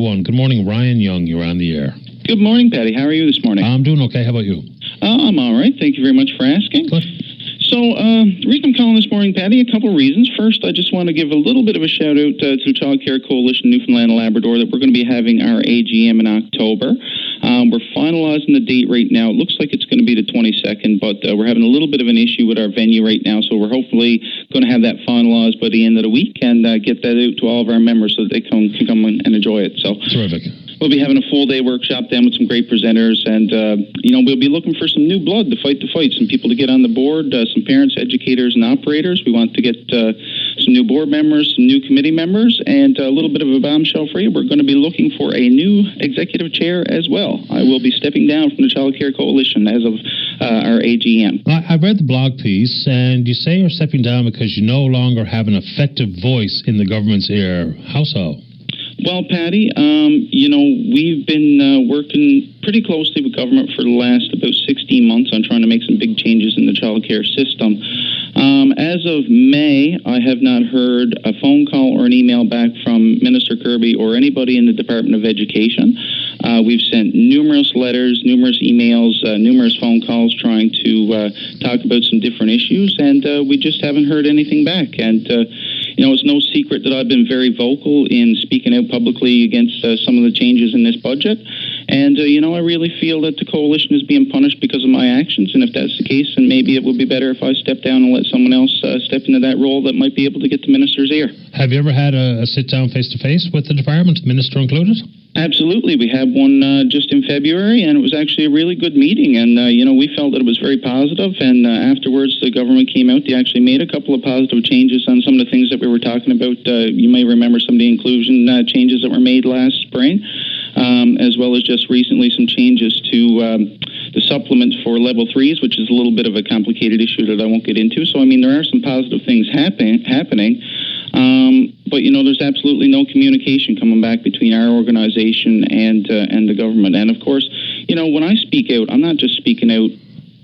Good morning, Ryan Young. You're on the air. Good morning, Paddy. How are you this morning? I'm doing okay. How about you? I'm all right. Thank you very much for asking. Good. So, the reason I'm calling this morning, Paddy, a couple of reasons. First, I just want to give a little bit of a shout-out to the Child Care Coalition Newfoundland and Labrador that we're going to be having our AGM in October. We're finalizing the date right now. It looks like it's going to be the 22nd, but we're having a little bit of an issue with our venue right now, so we're hopefully going to have that finalized by the end of the week and get that out to all of our members so that they can come and enjoy it. So terrific. We'll be having a full-day workshop then with some great presenters, and, we'll be looking for some new blood to fight the fight, some people to get on the board, some parents, educators, and operators. We want to get some new board members, some new committee members, and a little bit of a bombshell for you. We're going to be looking for a new executive chair as well. I will be stepping down from the Child Care Coalition as of our AGM. I read the blog piece, and you say you're stepping down because you no longer have an effective voice in the government's ear. How so? Well, Paddy, we've been working pretty closely with government for the last about 16 months on trying to make some big changes in the child care system. As of May, I have not heard a phone call or an email back from Minister Kirby or anybody in the Department of Education. We've sent numerous letters, numerous emails, numerous phone calls trying to talk about some different issues, and we just haven't heard anything back. And it's no secret that I've been very vocal in speaking out publicly against some of the changes in this budget. And, I really feel that the coalition is being punished because of my actions. And if that's the case, then maybe it would be better if I step down and let someone else step into that role that might be able to get the minister's ear. Have you ever had a sit-down face-to-face with the department, minister included? Absolutely. We had one just in February, and it was actually a really good meeting. And, we felt that it was very positive. And afterwards, the government came out. They actually made a couple of positive changes on some of the things that we were talking about. You may remember some of the inclusion changes that were made last spring, as well as just recently some changes to the supplements for level 3s, which is a little bit of a complicated issue that I won't get into. So, there are some positive things happening. But, there's absolutely no communication coming back between our organization and the government. And, of course, when I speak out, I'm not just speaking out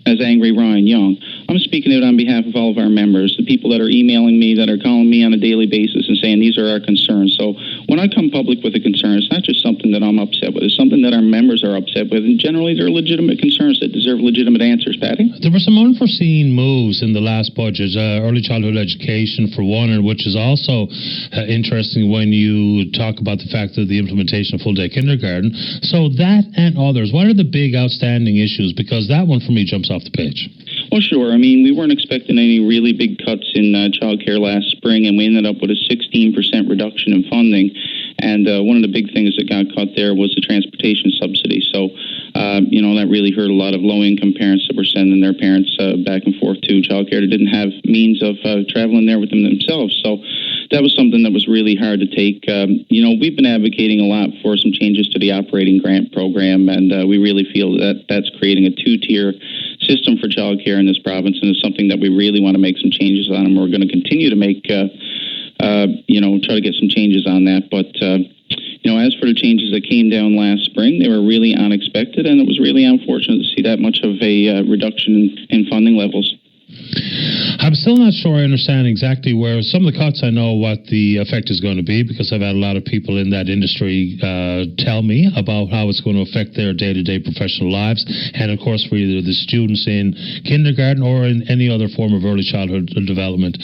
as angry Ryan Young. I'm speaking out on behalf of all of our members, the people that are emailing me, that are calling me on a daily basis and saying these are our concerns. So when I come public with a concern, it's not just something that I'm upset with. It's something that our members are upset with, and generally they're legitimate concerns that deserve legitimate answers, Paddy. There were some unforeseen moves in the last budget, early childhood education for one, and which is also interesting when you talk about the fact of the implementation of full-day kindergarten. So that and others, what are the big outstanding issues? Because that one for me jumps off the page. Well, sure. We weren't expecting any really big cuts in child care last spring, and we ended up with a 16% reduction in funding. And one of the big things that got cut there was the transportation subsidy. So, that really hurt a lot of low-income parents that were sending their parents back and forth to child care that didn't have means of traveling there with them themselves. So that was something that was really hard to take. We've been advocating a lot for some changes to the operating grant program, and we really feel that that's creating a two-tier system for child care in this province, and it's something that we really want to make some changes on, and we're going to continue to make, try to get some changes on that. But, as for the changes that came down last spring, they were really unexpected, and it was really unfortunate to see that much of a reduction in funding levels. I'm still not sure I understand exactly where some of the cuts. I know what the effect is going to be because I've had a lot of people in that industry tell me about how it's going to affect their day-to-day professional lives, and of course for either the students in kindergarten or in any other form of early childhood development.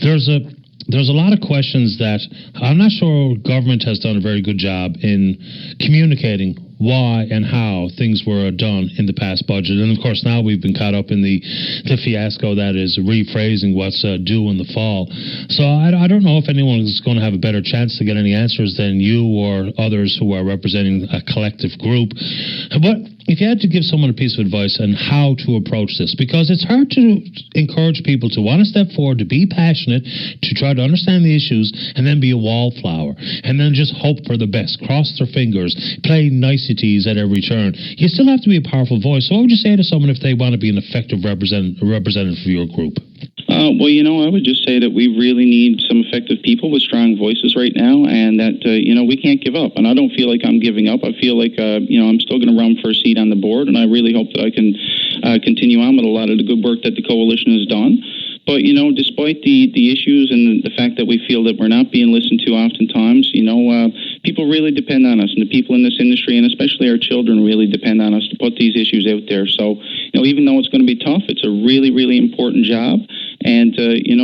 There's a lot of questions that I'm not sure government has done a very good job in communicating why and how things were done in the past budget. And, of course, now we've been caught up in the fiasco that is rephrasing what's due in the fall. So I don't know if anyone is going to have a better chance to get any answers than you or others who are representing a collective group. But if you had to give someone a piece of advice on how to approach this, because it's hard to encourage people to want to step forward, to be passionate, to try to understand the issues, and then be a wallflower, and then just hope for the best, cross their fingers, play niceties at every turn. You still have to be a powerful voice. So what would you say to someone if they want to be an effective representative for your group? I would just say that we really need some effective people with strong voices right now, and that, we can't give up. And I don't feel like I'm giving up. I feel like, I'm still going to run for a seat on the board, and I really hope that I can continue on with a lot of the good work that the coalition has done. But, despite the issues and the fact that we feel that we're not being listened to oftentimes, people really depend on us, and the people in this industry, and especially our children, really depend on us to put these issues out there. So, even though it's going to be tough, it's a really, really important job. And,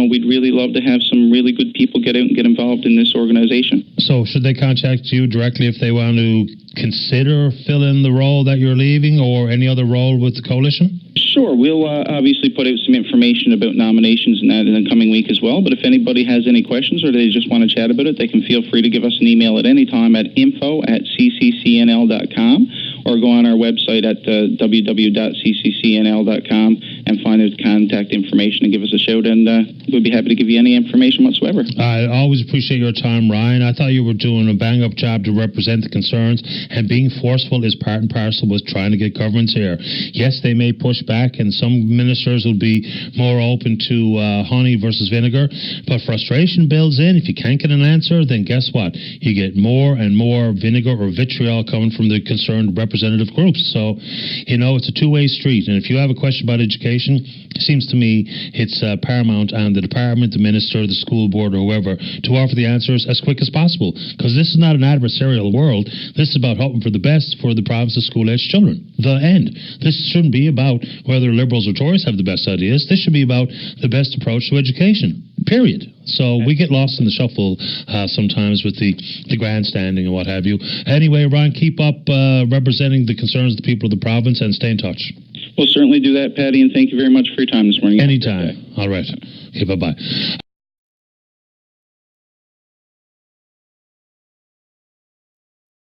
we'd really love to have some really good people get out and get involved in this organization. So should they contact you directly if they want to consider filling the role that you're leaving or any other role with the coalition? Sure. We'll obviously put out some information about nominations and that in the coming week as well. But if anybody has any questions or they just want to chat about it, they can feel free to give us an email at any time at info@cccnl.com or go on our website at www.cccnl.com and find out contact information and give us a shout, and we'd be happy to give you any information whatsoever. I always appreciate your time, Ryan. I thought you were doing a bang-up job to represent the concerns, and being forceful is part and parcel with trying to get governments here. Yes, they may push back, and some ministers will be more open to honey versus vinegar, but frustration builds in. If you can't get an answer, then guess what? You get more and more vinegar or vitriol coming from the concerned representative groups. So, it's a two-way street, and if you have a question about education, it seems to me it's paramount on the department, the minister, the school board, or whoever to offer the answers as quick as possible, because this is not an adversarial world. This is about hoping for the best for the province's school-aged children. The end. This shouldn't be about whether Liberals or Tories have the best ideas. This should be about the best approach to education, period. So we get lost in the shuffle sometimes with the grandstanding and what have you. Anyway, Ryan, keep up representing the concerns of the people of the province and stay in touch. We'll certainly do that, Paddy, and thank you very much for your time this morning. Anytime. All right. Okay, bye-bye.